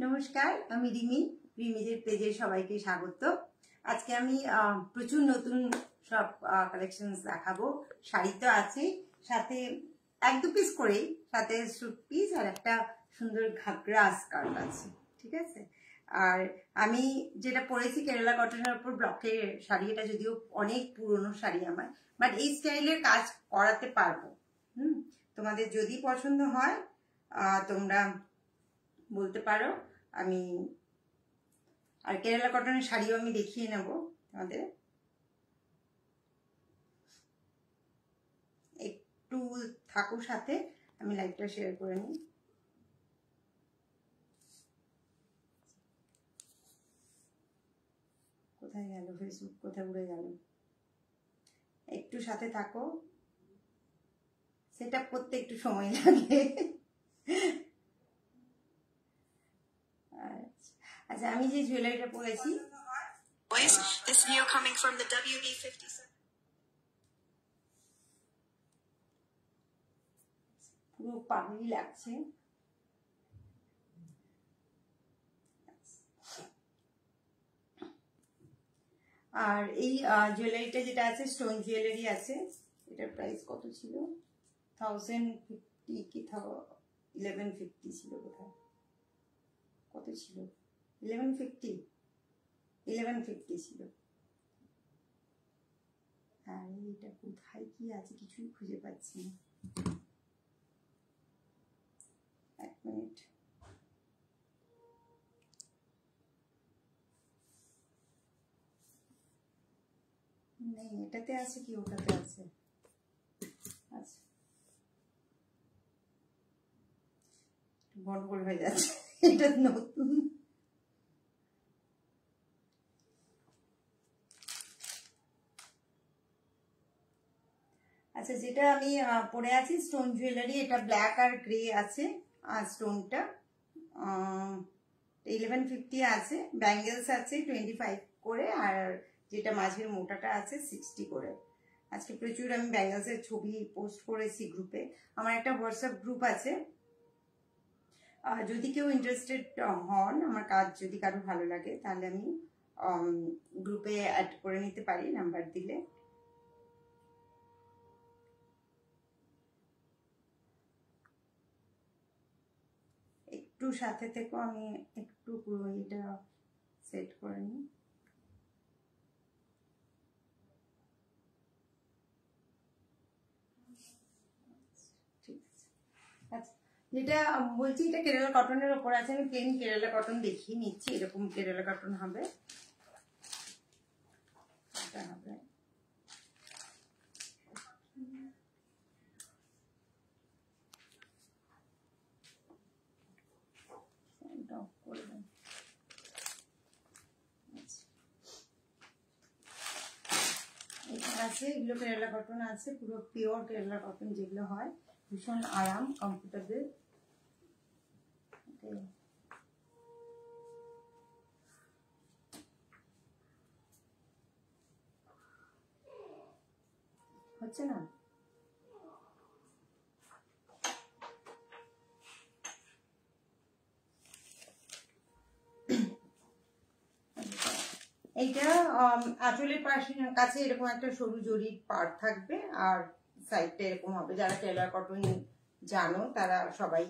নমস্কার, আমি রিমি। রিমিজের পেজে সবাইকে স্বাগত। আজকে আমি প্রচুর নতুন সব কালেকশনস দেখাবো। শাড়ি তো আছে, সাথে এক দু পিস করেই, সাথে স্যুট পিস আর একটা সুন্দর ঘাগরা স্কার্ট আছে, ঠিক আছে। আর আমি যেটা পরেছি কেরালা কটনের উপর ব্লকের শাড়ি, এটা যদিও অনেক পুরনো শাড়ি আমার, বাট এই স্টাইলের কাজ করাতে পারবো। তোমাদের যদি পছন্দ হয় তোমরা বলতে পারো। আমি আর কেরালা কটনের শাড়িও আমি দেখিয়ে নেব তোমাদের। একটু থাকো সাথে, আমি লাইভটা শেয়ার করে নিই। কোথায় গেল ফেসবুক, কোথায় উড়ে গেল? একটু সাথে থাকো, সেটআপ করতে একটু সময় লাগে। আচ্ছা, আমি যে জুয়েলারিটা পরেছি, This view coming from the WB57. পুরো পাগলি লাগছে। আর এই জুয়েলারিটা যেটা আছে, স্টোন জুয়েলারি আছে। এটার প্রাইস কত ছিল? 1050 কি 1150 ছিল বোধহয়। কত ছিল? 1150 ছিল। আর এটা কোথায় কি আছে কিছুই খুঁজে পাচ্ছি না। এক মিনিট। নেই, এটাতে আছে কি ওটাতে আছে? আচ্ছা, গন্ডগোল হয়ে যাচ্ছে। এটা নতুন। আচ্ছা, যেটা আমি পরে আছি স্টোন জুয়েলারি, এটা ব্ল্যাক আর গ্রে আছে। আর স্টোনটা 1150 আছে। ব্যাঙ্গেলস আছে 25 করে, আর যেটা মাঝের মোটাটা আছে 60 করে। আজকে প্রচুর আমি ব্যাঙ্গেলসের ছবি পোস্ট করেছি গ্রুপে। আমার একটা হোয়াটসঅ্যাপ গ্রুপ আছে, যদি কেউ ইন্টারেস্টেড হন, আমার কাজ যদি কারো ভালো লাগে, তাহলে আমি গ্রুপে অ্যাড করে নিতে পারি নাম্বার দিলে। একটু সাথে থেকো, আমি একটু পুরো এটা সেট করে নিই। ঠিক আছে। আচ্ছা, যেটা বলছি এটা কেরালা কটনের ওপর আছে। আমি প্লেন কেরালা কটন দেখিয়ে নিচ্ছি। এরকম কেরালা কটন হবে, এটা হবে। আছে এগুলো কেরালা কটন আছে, পুরো পিওর কেরালা কটন যেগুলো হয়, ভীষণ আরাম, কমফোর্টেবল। হচ্ছে না? এইটা আঁচলের কাছে এরকম একটা সরু জরির পাড় থাকবে, আর সাইডটা এরকম হবে। যারা কেরালা কটন জানো তারা সবাই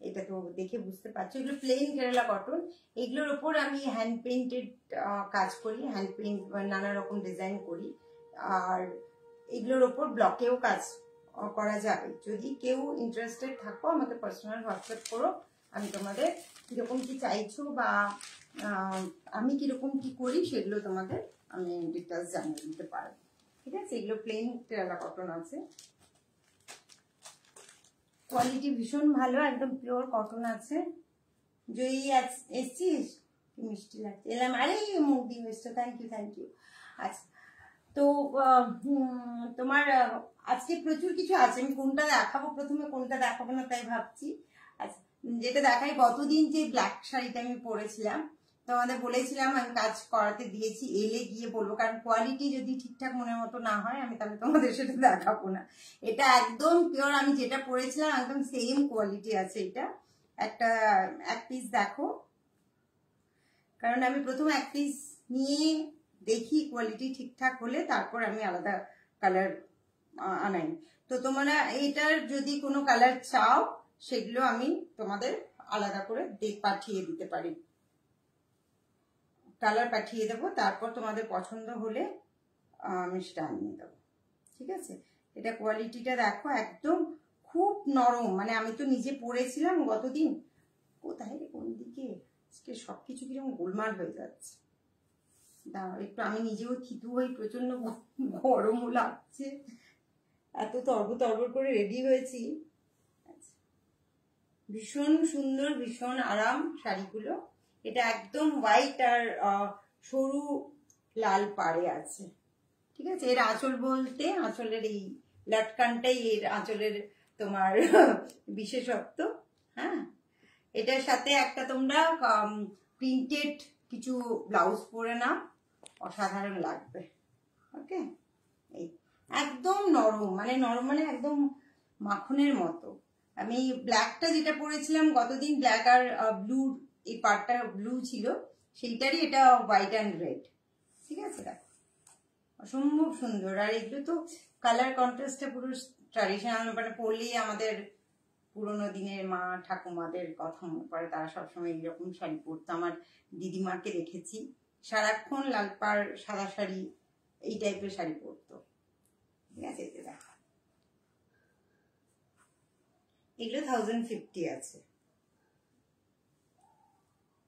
এটা তো দেখে বুঝতে পারছো। এগুলো প্লেন কেরালা কটন। এগুলোর ওপর আমি হ্যান্ড পেইন্টেড কাজ করি, হ্যান্ড পেইন্ট নানা রকম ডিজাইন করি। আর এগুলোর ওপর ব্লকেও কাজ করা যাবে। যদি কেউ ইন্টারেস্টেড থাকো, আমাকে পার্সোনাল হোয়াটসঅ্যাপ করো। আমি তোমাদের কিরকম কি চাইছো বা আমি কিরকম কি করি সেগুলো তোমাদের আমি ডিটেলস জানিয়ে দিতে পারবো, ঠিক আছে। এগুলো প্লেন কেরালা কটন আছে, কোয়ালিটি ভীষণ ভালো, একদম পিওর কটন আছে। জয়ী এসছিস, কি মিষ্টি লাগছে। এলাম, আরে মুখ দিয়ে এসছো, থ্যাংক ইউ। আচ্ছা, তো তোমার আজকে প্রচুর কিছু আছে। আমি কোনটা দেখাবো প্রথমে, কোনটা দেখাবো না তাই ভাবছি। আচ্ছা, যেটা দেখাই, গতদিন যে ব্ল্যাক শাড়িটা আমি পরেছিলাম, তোমাদের বলেছিলাম আমি কাজ করাতে দিয়েছি, এলে গিয়ে বলবো, কারণ কোয়ালিটি যদি ঠিকঠাক মনের মতো না হয় আমি তাহলে তোমাদের সেটা দেখাবো না। এটা একদম পিওর, আমি যেটা পরেছিলাম একদম সেম কোয়ালিটি আছে। এটা এক পিস দেখো, কারণ আমি প্রথম এক পিস নিয়ে দেখি কোয়ালিটি ঠিকঠাক হলে তারপর আমি আলাদা কালার আনাই। তো তোমরা এটার যদি কোনো কালার চাও সেগুলো আমি তোমাদের আলাদা করে পাঠিয়ে দিতে পারি, কালার পাঠিয়ে দেবো। তারপর তোমাদের পছন্দ হলে আমি সেটা আনিয়ে দেবো, ঠিক আছে। এটা কোয়ালিটিটা দেখো, একদম খুব নরম। মানে আমি তো নিজে পরেছিলাম গতদিন, কোথায় রে কোন দিকে আজকে সবকিছু কিরকম গোলমাল হয়ে যাচ্ছে। দাঁড়াও একটু, আমি নিজেও থিতু হই, প্রচন্ড গরমও লাগছে, এত তরবর করে রেডি হয়েছি। ভীষণ সুন্দর, ভীষণ আরাম শাড়িগুলো। এটা একদম হোয়াইট আর সরু লাল পাড়ে আছে, ঠিক আছে। এর আঁচল বলতে আঁচলের এই লটকানটাই এর আঁচলের তোমার বিশেষত্ব। হ্যাঁ, এটার সাথে একটা তোমরা প্রিন্টেড কিছু ব্লাউজ পরে নাও, অসাধারণ লাগবে। ওকে, এই একদম নরম, মানে নরম মানে একদম মাখনের মতো। আমি ব্ল্যাকটা যেটা পরেছিলাম গতদিন, ব্ল্যাক আর ব্লু, এই পার্টটা ব্লু ছিল, সেইটারই এটা হোয়াইট অ্যান্ড রেড, ঠিক আছে। দেখো অসম্ভব সুন্দর। আর এগুলো তো কালার কন্ট্রাস্টটা পুরো ট্র্যাডিশনাল, মানে পরলেই আমাদের পুরোনো দিনের মা ঠাকুমাদের কথা মনে পড়ে। তারা সবসময় এইরকম শাড়ি পরতো। আমার দিদিমাকে দেখেছি সারাক্ষণ লাল পাড় সাদা শাড়ি, এই টাইপের শাড়ি পরতো, ঠিক আছে। দেখো এগুলো 1050 আছে।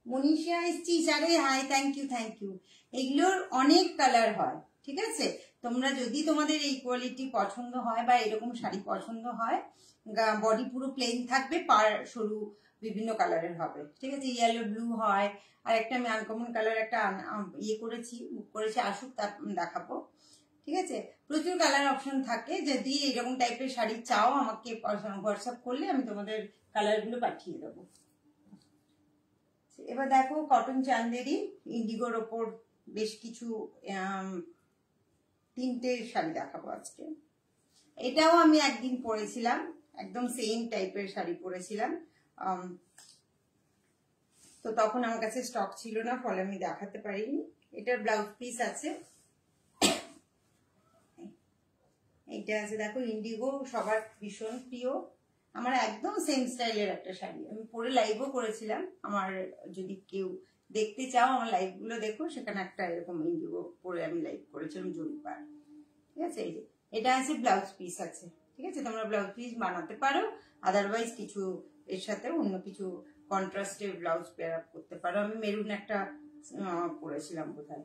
মনীষা এসছিস, আরে হাই, থ্যাংক ইউ। এগুলোর অনেক কালার হয়, ঠিক আছে। তোমরা যদি তোমাদের এই কোয়ালিটি পছন্দ হয় বা এরকম শাড়ি পছন্দ হয়, বডি পুরো প্লেন থাকবে, পাড় সরু বিভিন্ন কালারের হবে, ঠিক আছে। ইয়েলো ব্লু হয়, আর একটা আমি আনকমন কালার একটা বুক করেছি, আসুক তা দেখাবো, ঠিক আছে। প্রচুর কালার অপশন থাকে। যদি এরকম টাইপের শাড়ি চাও আমাকে হোয়াটসঅ্যাপ করলে আমি তোমাদের কালারগুলো পাঠিয়ে দেবো। এবার দেখো কটন চান্দেরি ইন্ডিগোর ওপর বেশ কিছু 3টে শাড়ি দেখাবো আজকে। এটাও আমি একদিন পরেছিলাম, একদম সেম টাইপের শাড়ি পরেছিলাম। তো তখন আমার কাছে স্টক ছিল না, ফলে আমি দেখাতে পারিনি। এটার ব্লাউজ পিস আছে, এইটা আছে দেখো ইন্ডিগো, সবার ভীষণ প্রিয়। আমার একদম সেম স্টাইলের একটা শাড়ি, আমি পরে লাইভও করেছিলাম। আমার যদি কেউ দেখতে চাও আমার লাইভগুলো দেখো, সেখানে একটা এরকম ইন্ডিগো পরে আমি লাইভ করেছিলাম জরিপার, ঠিক আছে। এই যে এটা আছে ব্লাউজ পিস আছে, ঠিক আছে। তোমরা ব্লাউজ পিস বানাতে পারো, আদারওয়াইজ কিছু এর সাথে অন্য কিছু কন্ট্রাস্টের ব্লাউজ পেয়ার আপ করতে পারো। আমি মেরুন একটা পরেছিলাম বোধহয়,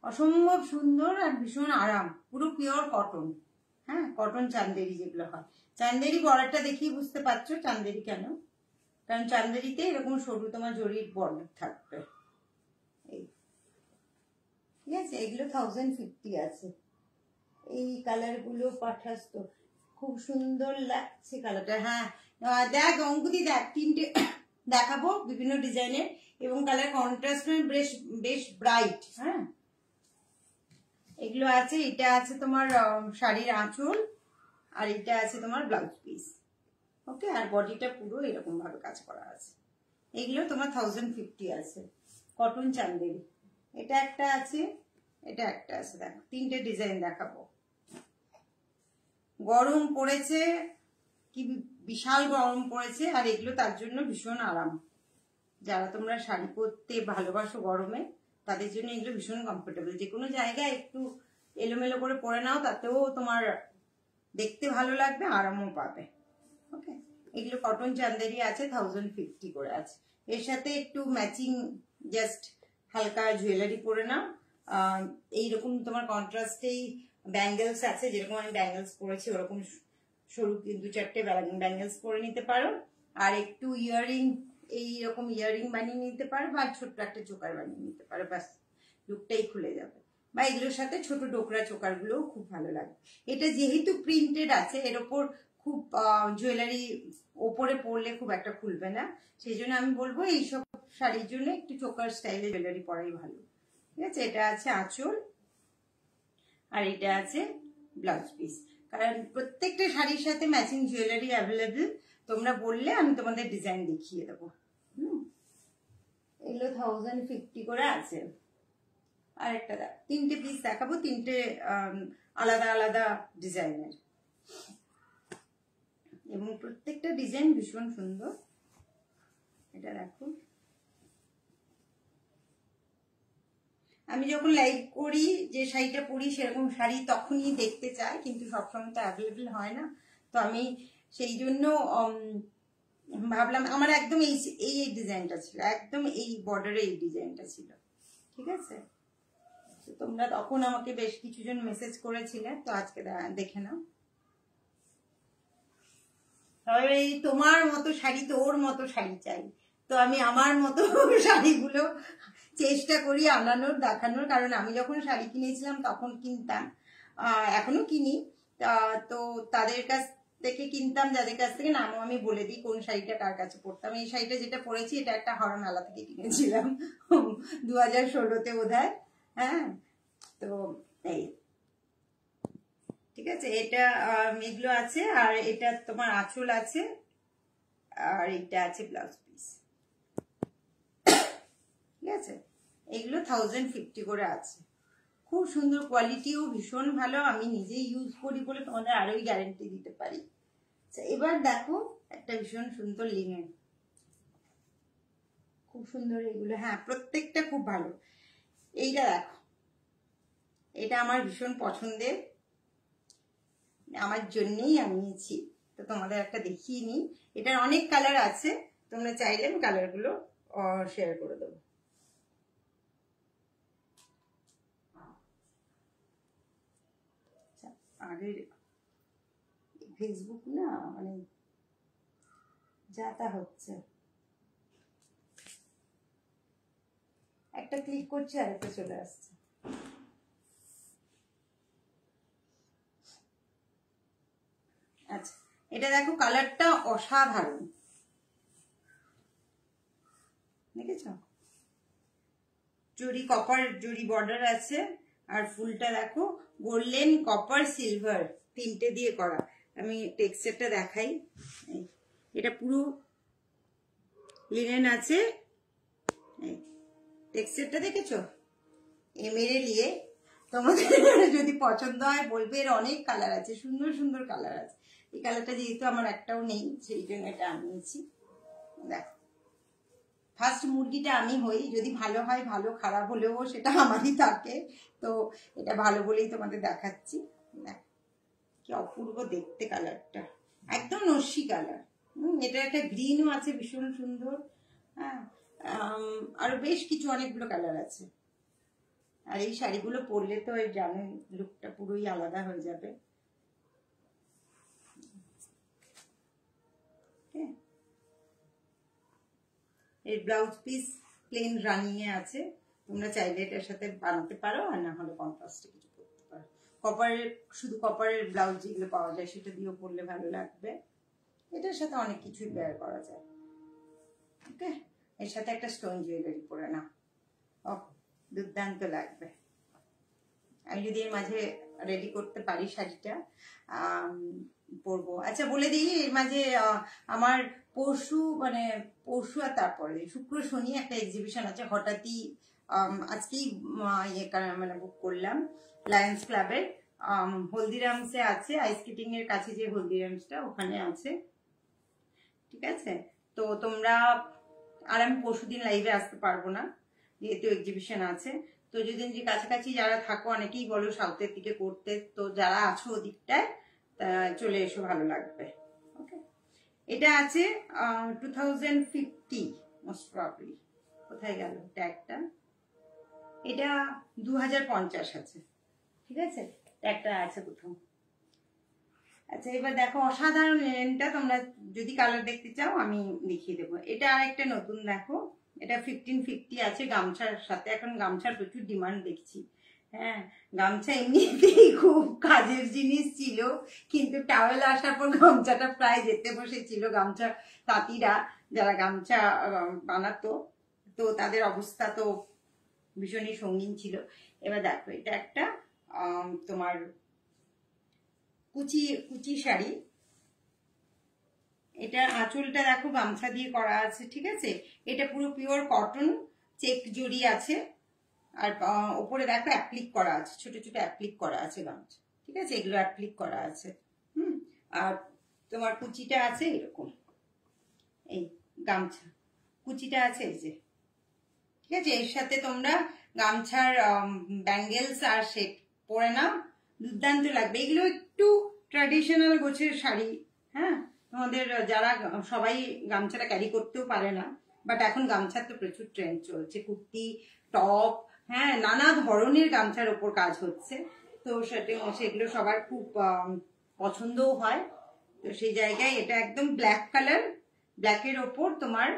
অসম্ভব সুন্দর আর ভীষণ আরাম, পুরো পিওর কটন। হ্যাঁ, কটন চান্দেরি যেগুলো হয়। চান্দেরি বর্ডারটা দেখেই বুঝতে পারছো চান্দেরি কেন, কারণ চান্দেরিতে এরকম সরু তোমার জরির বর্ডার থাকবে, এই, ঠিক আছে। এগুলো 1050 আছে। এই কালার গুলো পাঠাস তো, খুব সুন্দর লাগছে কালারটা। হ্যাঁ দেখ অঙ্কুতি, দেখ 3টে দেখাবো বিভিন্ন ডিজাইনের, এবং কালার কন্ট্রাস্ট বেশ ব্রাইট। হ্যাঁ, এগুলো আছে। এটা আছে তোমার শাড়ির আঁচল, আর এটা আছে তোমার ব্লাউজ পিস, ওকে। আর বডিটা পুরো এরকম ভাবে কাজ করা আছে। এগুলো তোমার 1050 আছে, কটন চান্দেরি। এটা একটা আছে, এটা একটা আছে। দেখো 3টে ডিজাইন দেখাবো। গরম পড়েছে, কি বিশাল গরম পড়েছে, আর এগুলো তার জন্য ভীষণ আরাম। যারা তোমরা শাড়ি পরতে ভালোবাসো গরমে, তাদের জন্য এগুলো ভীষণ কমফোর্টেবল। যে কোনো জায়গায় একটু এলোমেলো করে পরে নাও, তাতেও তোমার দেখতে ভালো লাগবে, আরামও পাবে, ওকে। এগুলো কটন চান্দেরি আছে, 1050 করে আছে। এর সাথে একটু ম্যাচিং জাস্ট হালকা জুয়েলারি পরে নাও। এইরকম তোমার কন্ট্রাস্টেই ব্যাঙ্গেলস আছে, যেরকম আমি ব্যাঙ্গেলস পরেছি ওরকম সরু 2-4টে ব্যাঙ্গেলস পরে নিতে পারো। আর একটু ইয়াররিং, এইরকম ইয়াররিং বানিয়ে নিতে পারো, বা ছোট্ট একটা চোকার বানিয়ে নিতে পারো, ব্যাস লুকটাই খুলে যাবে। বা এগুলোর সাথে ছোট ডোকরা চোকার গুলোও খুব ভালো লাগে। এটা যেহেতু প্রিন্টেড আছে, এর ওপর খুব জুয়েলারি ওপরে পরলে খুব একটা খুলবে না, সেই জন্য আমি বলবো এইসব শাড়ির জন্য একটু চোকার স্টাইলে জুয়েলারি পরাই ভালো, ঠিক আছে। এটা আছে আঁচল, আর এটা আছে ব্লাউজ পিস। কারণ প্রত্যেকটা শাড়ির সাথে ম্যাচিং জুয়েলারি অ্যাভেলেবেল, তোমরা বললে আমি তোমাদের ডিজাইন দেখিয়ে দেবো। এগুলো 1050 করে আছে। আর একটা 3টে পিস দেখাবো, 3টে আলাদা আলাদা ডিজাইনের, এবং প্রত্যেকটা ডিজাইন ভীষণ সুন্দর। এটা দেখো, আমি যখন লাইভ করি যে শাড়িটা পরি সেরকম শাড়ি তখনই দেখতে চাই, কিন্তু সবসময় তো অ্যাভেলেবেল হয় না। তো আমি সেই জন্য ভাবলাম, আমার একদম এই এই ডিজাইনটা ছিল, একদম এই বর্ডারে এই ডিজাইনটা ছিল, ঠিক আছে। তো তোমরা তখন আমাকে বেশ কিছুজন মেসেজ করেছিলে, তো আজকে দেখে নাও। তবে এই তোমার মতো শাড়ি, তোর মতো শাড়ি চাই, তো আমি আমার মতো শাড়িগুলো চেষ্টা করি আনানোর, দেখানোর। কারণ আমি যখন শাড়ি কিনেছিলাম তখন কিনতাম, এখনো কিনি, তো তাদের কাছ থেকে কিনতাম, যাদের কাছ থেকে নামও আমি বলে দিই কোন শাড়িটা কার কাছে পরতাম। এই শাড়িটা যেটা পরেছি এটা একটা হরা মেলা থেকে কিনেছিলাম 2016-তে বোধহয়। হ্যাঁ, তো এই ঠিক আছে, এটা এগুলো আছে, আর এটা তোমার আঁচল আছে, আর এটা আছে ব্লাউজ পিস, ঠিক আছে। এগুলো 1050 করে আছে, খুব সুন্দর, কোয়ালিটিও ভীষণ ভালো, আমি নিজেই ইউজ করি বলে তোমাদের আরোই গ্যারেন্টি দিতে পারি। এবার দেখো একটা ভীষণ সুন্দর লিনেন, খুব সুন্দর এগুলো, হ্যাঁ প্রত্যেকটা খুব ভালো। এইটা দেখো, এটা আমার ভীষণ পছন্দের, আমার জন্যই আমি নিয়েছি, তো তোমাদের একটা দেখিয়ে নিই। এটার অনেক কালার আছে, তোমরা চাইলে আমি কালারগুলো শেয়ার করে দেবো। আগের ফেসবুক না মানে যা তা হচ্ছে, একটা ক্লিক করছি আর একটা চলে আসছে। আচ্ছা, এটা দেখো কালারটা অসাধারণ, দেখেছ? জরি কপার জরি বর্ডার আছে, আর ফুলটা দেখো গোল্ডেন কপার সিলভার 3টে দিয়ে করা। আমি টেক্সচারটা দেখাই, এটা পুরো লিনেন আছে, টেক্সচারটা দেখেছো? মেরে নিয়ে তোমাদের যদি পছন্দ হয় বলবে, এর অনেক কালার আছে, সুন্দর সুন্দর কালার আছে। এই কালারটা যেহেতু আমার একটাও নেই, সেই জন্য এটা আমি নিয়েছি। দেখো, ফার্স্ট মুরগিটা আমি হই, যদি ভালো হয় ভালো, খারাপ হলেও সেটা আমারই থাকে, তো এটা ভালো বলেই তোমাদের দেখাচ্ছি। দেখো কি অপূর্ব দেখতে কালারটা, একদম নস্যি কালার। এটা একটা গ্রিনও আছে ভীষণ সুন্দর, হ্যাঁ, আরো বেশ কিছু অনেকগুলো কালার আছে। আর এই শাড়িগুলো পরলে তো জানেন লুকটা পুরোই আলাদা হয়ে যাবে। এর ব্লাউজ পিস প্লেন রানিং এ আছে, তোমরা চাইলে এটার সাথে বানাতে পারো, আর না হলে কন্ট্রাস্টে কিছু করতে পারো। কপারের, শুধু কপারের ব্লাউজ যেগুলো পাওয়া যায় সেটা দিয়েও পরলে ভালো লাগবে। এটার সাথে অনেক কিছুই বের করা যায়। ওকে, এর সাথে একটা স্টোন জুয়েলারি পরে না, ও দুর্দান্ত লাগবে। আমি যদি এর মাঝে রেডি করতে পারি শাড়িটা পরবো। আচ্ছা বলে দিই, এর মাঝে আমার পরশু আর তারপরে শুক্র শনি একটা এক্সিবিশন আছে, হঠাৎই আজকেই মানে বুক করলাম। লায়ন্স ক্লাবের হলদিরামসে আছে, আইস স্কেটিং এর কাছে যে হলদিরামসটা, ওখানে আছে, ঠিক আছে। তো তোমরা, আর আমি পরশুদিন লাইভে আসতে পারবো না যেহেতু এক্সিবিশন আছে, তো যদি যে কাছাকাছি যারা থাকো, অনেকেই বলো সাউথের দিকে করতে, তো যারা আছো ওদিকটায় চলে এসো, ভালো লাগবে। ওকে, এটা আছে 2050 মোস্ট প্রবাবলি। কোথায় গেল ট্যাগটা? এটা 2050 আছে, ঠিক আছে, ট্যাগটা আছে কোথাও। আচ্ছা এবার দেখো অসাধারণ লেনটা, তোমরা যদি কালার দেখতে চাও আমি দেখিয়ে দেবো। এটা আরেকটা নতুন, দেখো এটা 1550 আছে গামছার সাথে, এখন গামছার প্রচুর ডিমান্ড দেখছি। হ্যাঁ, গামছা এমনিতেই খুব কাজের জিনিস ছিল, কিন্তু টাওয়েল আসার পর গামছাটা প্রায় যেতে বসেছিল। গামছা তাঁতিরা যারা গামছা বানাতো, তো তাদের অবস্থা তো ভীষণই সঙ্গীন ছিল। এবার দেখো এটা একটা তোমার কুচি শাড়ি, এটা আঁচলটা দেখো গামছা দিয়ে করা আছে, ঠিক আছে। এটা পুরো পিওর কটন, চেক জড়ি আছে, আর ওপরে দেখো অ্যাপ্লিক করা আছে, ছোট ছোট অ্যাপ্লিক করা আছে গামছা, ঠিক আছে, এগুলো অ্যাপ্লিক করা আছে। আর তোমার কুচিটা আছে এরকম, এই গামছা কুচিটা আছে এই যে, ঠিক আছে। এর সাথে তোমরা গামছার ব্যাঙ্গেলস আর সেট পরে নাও, দুর্দান্ত লাগবে। এগুলো একটু ট্র্যাডিশনাল গোছের শাড়ি, হ্যাঁ, তোমাদের যারা সবাই গামছাটা ক্যারি করতেও পারে না, বাট এখন গামছার তো প্রচুর ট্রেন্ড চলছে, কুর্তি, টপ, হ্যাঁ, নানা ধরনের গামছার ওপর কাজ হচ্ছে, তো সেগুলো সবার খুব পছন্দও হয়। তো সেই জায়গায় এটা একদম ব্ল্যাক কালার, ব্ল্যাকের ওপর তোমার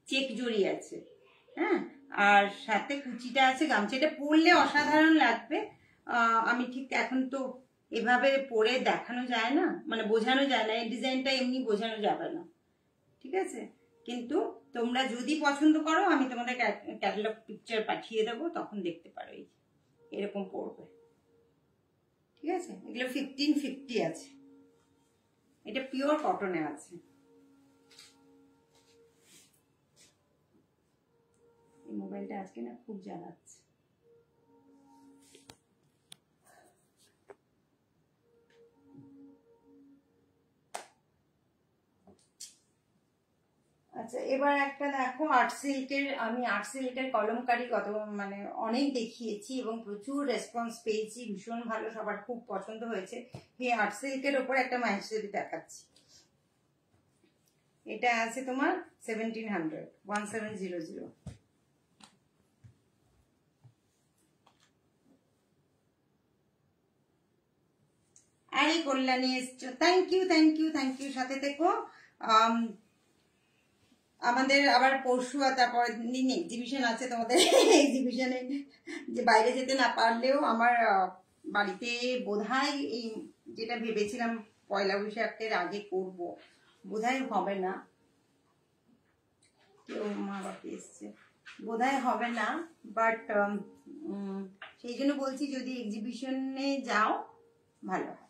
চেক জড়ি আছে, হ্যাঁ, আর সাথে কুচিটা আছে। গামছাটা পরলে অসাধারণ লাগবে। আমি ঠিক এখন তো এভাবে পরে দেখানো যায় না, মানে বোঝানো যায় না, এই ডিজাইনটা এমনি বোঝানো যাবে না, ঠিক আছে। কিন্তু তোমরা যদি পছন্দ করো আমি তোমাদের ক্যাটালগ পিকচার পাঠিয়ে দেবো, তখন দেখতে পারো। এই এরকম পড়বে, ঠিক আছে। এগুলো 1550 আছে, এটা পিওর কটনে আছে। এই মোবাইলটা আজকে না খুব জ্বালাচ্ছে। আচ্ছা, এবার একটা দেখো আর্ট সিল্কের, আমি আর্ট সিল্কের কলমকারি কত মানে অনেক দেখিয়েছি এবং প্রচুর রেসপন্স পেয়েছি, ভীষণ ভালো, সবার খুব পছন্দ হয়েছে। এই আর্ট সিল্কের ওপর একটা মাইসেরি দেখাচ্ছি। এটা আছে তোমার 1700। আরে কল্যাণী এসছো, thank you thank you thank you, সাথে থেকো। আমাদের আবার পরশু আর তারপরের দিন এক্সিবিশন আছে তোমাদের। এক্সিবিশনে যে বাইরে যেতে না পারলেও আমার বাড়িতে বোধহয় এই যেটা ভেবেছিলাম পয়লা বৈশাখের আগে করব, বোধহয় হবে না, কেউ মা বাবা এসছে, বোধহয় হবে না, বাট সেই জন্য বলছি যদি এক্সিবিশনে যাও ভালো হয়।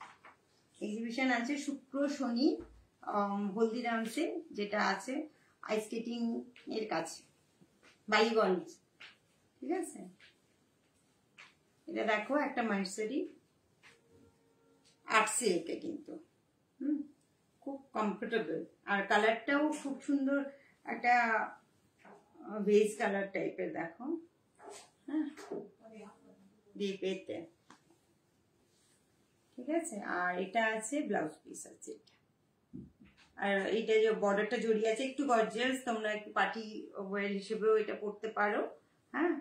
এক্সিবিশন আছে শুক্র শনি হলদিরামসে, যেটা আছে আইস স্কেটিং এর কাছে, বালিগঞ্জ, ঠিক আছে। এটা দেখো একটা মার্সারি আর্ট সিল্কে, কিন্তু খুব কমফোর্টেবল, আর কালারটাও খুব সুন্দর, একটা বেজ কালার টাইপের, দেখো, হ্যাঁ, ডিপেতে, ঠিক আছে। আর এটা আছে ব্লাউজ পিস আছে এটা, আর এটা যে বর্ডারটা জড়িয়ে আছে একটু গর্জিয়াস, তোমরা একটু পার্টি ওয়্যার হিসেবেও এটা পরতে পারো, হ্যাঁ।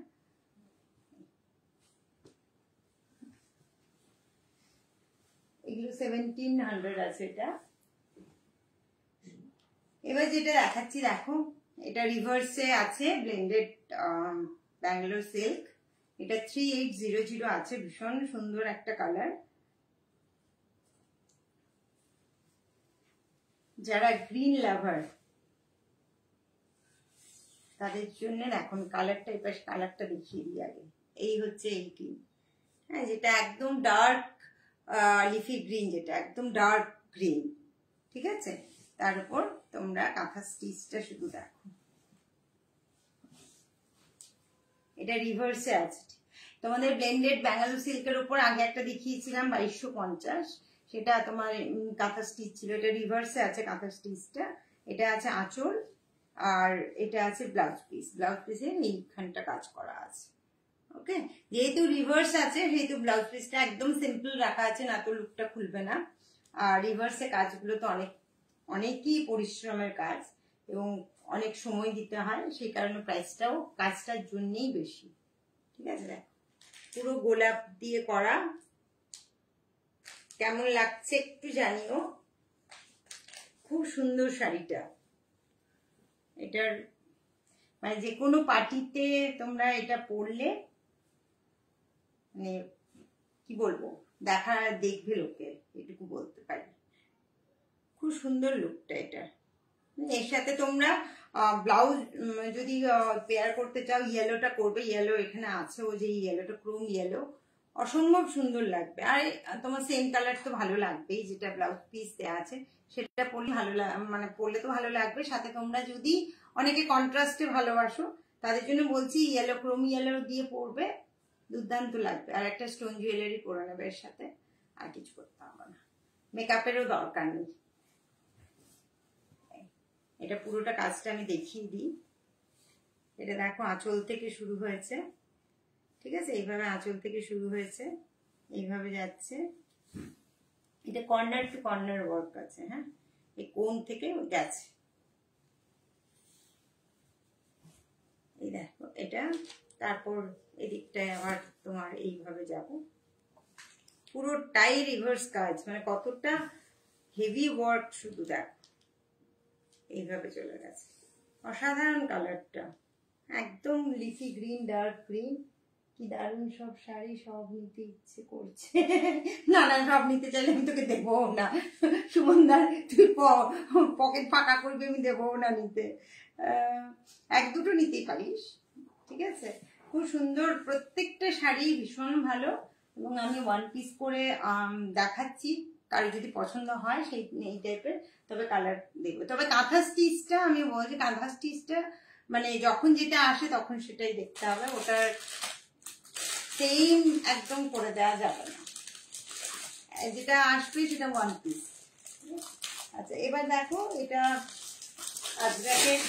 এগুলো 1700 আছে এটা। এবার যেটা দেখাচ্ছি দেখো, এটা রিভার্সে আছে, ব্লেন্ডেড ব্যাঙ্গালোর সিল্ক, এটা 3800 আছে, ভীষণ সুন্দর একটা কালার। যারা গ্রিন লাভার তাদের জন্য এখন কালারটা, এবার কালারটা দেখিয়ে দিই আগে। এই হচ্ছে এই গ্রিন, হ্যাঁ, যেটা একদম ডার্ক লিফি গ্রিন, যেটা একদম ডার্ক গ্রিন, ঠিক আছে। তার উপর তোমরা কাঁথা স্টিচটা শুধু দেখো, এটা রিভার্সে আছে। তোমাদের ব্লেন্ডেড ব্যাঙ্গালোর সিল্কের উপর আগে একটা দেখিয়েছিলাম 2250, সেটা তোমার কাঁথা স্টিচ ছিল, এটা রিভার্সে আছে কাঁথা স্টিচটা। এটা আছে আঁচল, আর এটা আছে ব্লাউজ পিস, ব্লাউজ পিসে এইখানটা কাজ করা আছে, ওকে। যেহেতু রিভার্স আছে সেহেতু ব্লাউজ পিসটা একদম সিম্পল রাখা আছে, না তো লুকটা খুলবে না। আর রিভার্সে কাজগুলো তো অনেকই পরিশ্রমের কাজ এবং অনেক সময় দিতে হয়, সেই কারণে প্রাইসটাও কাজটার জন্যই বেশি, ঠিক আছে। পুরো গোলাপ দিয়ে করা, কেমন লাগছে একটু জানিও, খুব সুন্দর শাড়িটা। এটার মানে যে কোনো পার্টিতে তোমরা এটা পরলে মানে কি বলবো, দেখবে লোকে, এটুকু বলতে পারি। খুব সুন্দর লুকটা এটা। এর সাথে তোমরা ব্লাউজ যদি পেয়ার করতে চাও, ইয়েলোটা করবে, ইয়েলো এখানে আছে, ও যে ইয়েলোটা ক্রোম ইয়েলো, অসম্ভব সুন্দর লাগবে। আর তোমার সেম কালার তো ভালো লাগবেই, যেটা ব্লাউজ পিস দেওয়া আছে সেটা পরলে ভালো, মানে পরলে তো ভালো লাগবে। সাথে তোমরা যদি অনেকে কন্ট্রাস্টে ভালোবাসো, তাদের জন্য বলছি ইয়েলো, ক্রোম ইয়েলো দিয়ে পরবে, দুর্দান্ত লাগবে। আর একটা স্টোন জুয়েলারি পরে নেবে এর সাথে, আর কিছু করতে হবে না, মেকআপেরও দরকার নেই। এটা পুরোটা কাজটা আমি দেখিয়ে দিই। এটা দেখো আঁচল থেকে শুরু হয়েছে, ঠিক আছে, এইভাবে আঁচল থেকে শুরু হয়েছে, এইভাবে যাচ্ছে। এটা কর্নার টু কর্নার ওয়ার্ক আছে, হ্যাঁ, এই কোণ থেকে গেছে। এই দেখো এটা, তারপর এদিকটায় আবার তোমার এইভাবে যাব, পুরোটাই রিভার্স কাজ, মানে কতটা হেভি ওয়ার্ক শুধু দেখো, এইভাবে চলে গেছে। অসাধারণ কালারটা, একদম লিফি গ্রিন, ডার্ক গ্রিন, কি দারুণ। সব শাড়ি সব নিতে ইচ্ছে করছে। না না, সব নিতে চাইলে আমি তোকে দেবো না সুমনদার, তুই পকেট ফাঁকা করবি, আমি দেবো না নিতে। এক দুটো নিতেই পারিস, ঠিক আছে। খুব সুন্দর, প্রত্যেকটা শাড়ি ভীষণ ভালো। এবং আমি ওয়ান পিস করে দেখাচ্ছি, কারো যদি পছন্দ হয় সেই এই টাইপের, তবে কালার দেখবে। তবে কাঁথা স্টিচটা আমি বলছি, কাঁথা স্টিচটা মানে যখন যেটা আসে তখন সেটাই দেখতে হবে, ওটার সেম একদম করে দেওয়া যাবে না, যেটা আসবে সেটা ওয়ান পিস। আচ্ছা, এবার দেখো এটা আজরাকের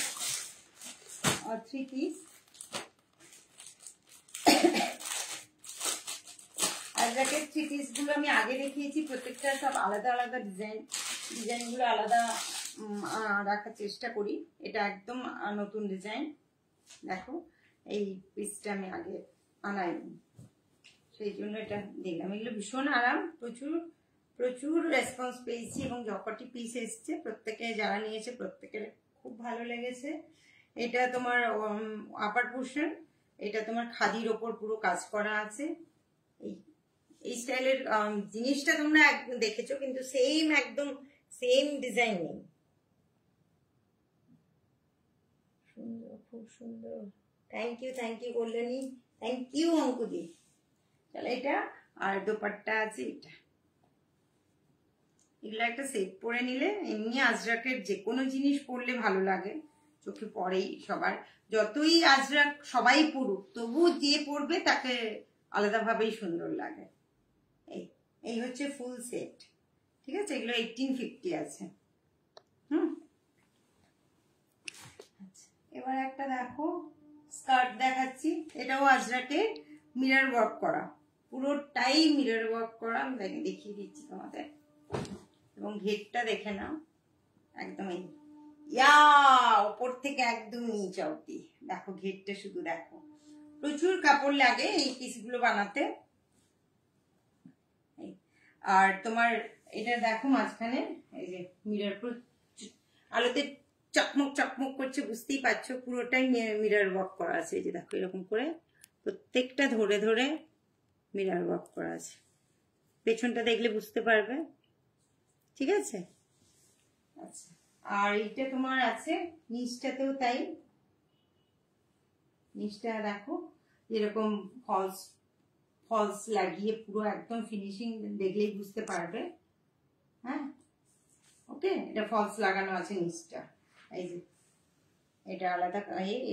3 পিস। আজরাকের 3 পিস গুলো আমি আগে দেখিয়েছি, প্রত্যেকটা সব আলাদা আলাদা ডিজাইনগুলো আলাদা রাখার চেষ্টা করি। এটা একদম নতুন ডিজাইন, দেখো এই পিসটা আমি আগে আনাইনি, সেই জন্য এটা দিলাম। এগুলো ভীষণ আরাম, প্রচুর প্রচুর রেসপন্স পেয়েছি, এবং যতটি পিস এসছে প্রত্যেকে যারা নিয়েছে প্রত্যেকের খুব ভালো লেগেছে। এটা তোমার আপার পোর্শন, এটা তোমার খাদির ওপর পুরো কাজ করা আছে। এই স্টাইলের জিনিসটা তোমরা দেখেছো, কিন্তু সেম একদম সেম ডিজাইন নেই। সুন্দর, খুব সুন্দর। Thank you Kalyani, thank you অঙ্কুদি। তাহলে এটা, আর দোপাট্টা আছে এটা। এগুলো একটা সেট পরে নিলে, এমনি আজরাকের যে কোনো জিনিস পরলে ভালো লাগে, চোখে পড়েই সবার। যতই আজরাক সবাই পড়ুক, তবু যে পরবে তাকে আলাদাভাবেই সুন্দর লাগে। এই হচ্ছে ফুল সেট, ঠিক আছে। এগুলো 1850 আছে। আচ্ছা, এবার একটা দেখো স্কার্ট দেখাচ্ছি, এটাও আজরাকের, মিরর ওয়ার্ক করা, পুরোটাই মিরর ওয়ার্ক করা। আমি দেখিয়ে দিচ্ছি তোমাদের, এবং ঘেরটা দেখে নাও, একদম ওপর থেকে একদম নিচ অব্দি দেখো, ঘেরটা শুধু দেখো। প্রচুর কাপড় লাগে এই পিসগুলো বানাতে। আর তোমার এটা দেখো মাঝখানে এই যে মিরর, আলোতে চকমক চকমক করছে, বুঝতেই পারছো, পুরোটাই মিরর ওয়ার্ক করা আছে। এই যে দেখো এরকম করে প্রত্যেকটা ধরে ধরে মিরর ওয়ার্ক করা আছে, পেছনটা দেখলে বুঝতে পারবে, ঠিক আছে। আচ্ছা, আর এইটা তোমার আছে নিচটাতেও তাই, নিচটা দেখো যেরকম ফলস লাগিয়ে পুরো একদম ফিনিশিং দেখলেই বুঝতে পারবে, হ্যাঁ। ওকে, এটা ফলস লাগানো আছে নিচটা, এই যে এটা আলাদা,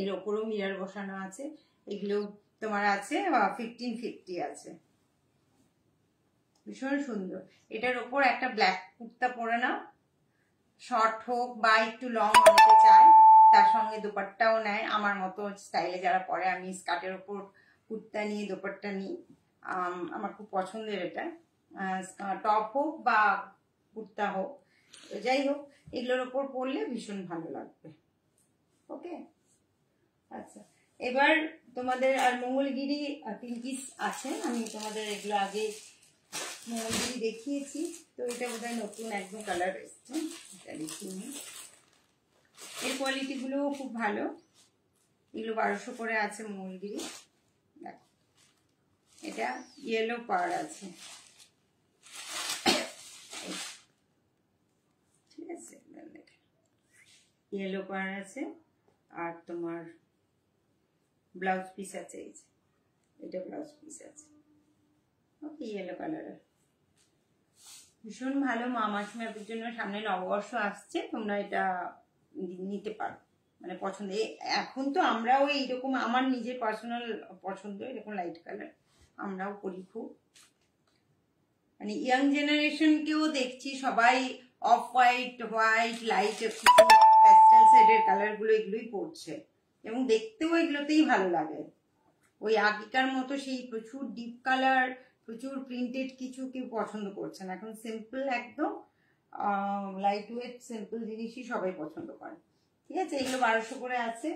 এর ওপরও মিরর বসানো আছে। এগুলো তোমার আছে 1550 আছে, ভীষণ সুন্দর। এটার ওপর একটা ব্ল্যাক কুর্তা পরে নাও, শর্ট হোক বা একটু লং অনেকে চায়, তার সঙ্গে দোপাট্টাও নেয়। আমার মতো স্টাইলে যারা পরে, আমি স্কার্টের ওপর কুর্তা নিয়ে দোপাট্টা নিই, আমার খুব পছন্দের এটা। টপ হোক বা কুর্তা হোক, যাই হোক, এগুলোর ওপর পরলে ভীষণ ভালো লাগবে। ওকে, আচ্ছা, এবার তোমাদের আর মঙ্গলগিরি 3 পিস আছে। আমি তোমাদের এগুলো আগে মঙ্গলগিরি দেখিয়েছি, তো এটা বোধহয় নতুন একদম কালার এসছে, এটা দেখিনি। এর কোয়ালিটি গুলো খুব ভালো, এগুলো 1200 করে আছে মঙ্গলগিরি। দেখো এটা ইয়েলো পাড় আছে, ঠিক আছে, ইয়েলো পাড় আছে। আর তোমার ব্লাউজ পিস আছে, এই যে এটা ব্লাউজ পিস আছে, ওকে, ইয়েলো কালারের, ভীষণ ভালো। মা মাসিমাদের জন্য সামনে নববর্ষ আসছে, তোমরা এটা নিতে পারো, মানে পছন্দ। এখন তো আমরাও এইরকম, আমার নিজের পার্সোনাল পছন্দ এরকম লাইট কালার, আমরাও করি খুব। মানে ইয়াং জেনারেশনকেও দেখছি সবাই off white, white light pastel শেডের কালার গুলো এগুলোই পড়ছে, এবং দেখতেও এগুলোতেই ভালো লাগে। ওই আগেকার মতো সেই প্রচুর ডিপ কালার, প্রচুর প্রিন্টেড কিছু কেউ পছন্দ করছে না। এখন সিম্পল একদম লাইট ওয়েট সিম্পল জিনিসই সবাই পছন্দ করে। ঠিক আছে, এগুলো 1200 করে আছে।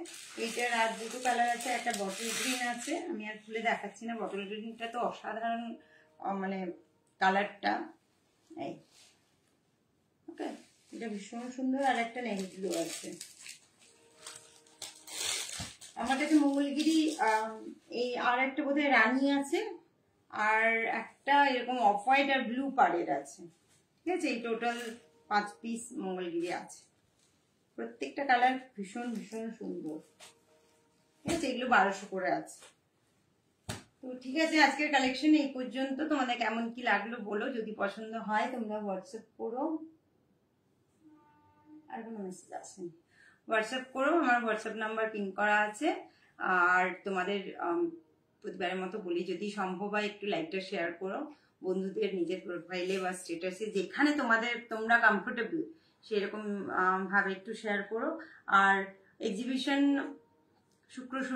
এইটার আর দুটো কালার আছে, একটা বটল গ্রিন আছে, আমি আর খুলে দেখাচ্ছি না। বটল গ্রিনটা তো অসাধারণ মানে কালারটা, এই ওকে, এটা ভীষণ সুন্দর। আর একটা নেভি ব্লু আছে। আমার কাছে মঙ্গলগিরি এই আর একটা বোধহয় রানী আছে, আর একটা এরকম অফ হোয়াইট আর ব্লু পাড়ের আছে। ঠিক আছে, এই টোটাল 5 পিস মঙ্গলগিরি আছে। প্রত্যেকটা কালার ভীষণ ভীষণ সুন্দর। ঠিক আছে, এগুলো 1200 করে আছে। তো ঠিক আছে, আজকের কালেকশন এই পর্যন্ত। তোমাদের কেমন কি লাগলো বলো, যদি পছন্দ হয় তোমরা হোয়াটসঅ্যাপ করো। আর কোনো মেসেজ আসেনি, হোয়াটসঅ্যাপ করো, আমার হোয়াটসঅ্যাপ নাম্বার পিন করা আছে। আর তোমাদের প্রতিবারের মতো বলি, যদি সম্ভব হয় একটু লাইকটা শেয়ার করো বন্ধুদের, নিজের প্রোফাইলে বা স্ট্যাটাসে, যেখানে তোমরা কমফোর্টেবল সেরকম ভাবে একটু শেয়ার করো। আর এক্সিবিশন শুক্র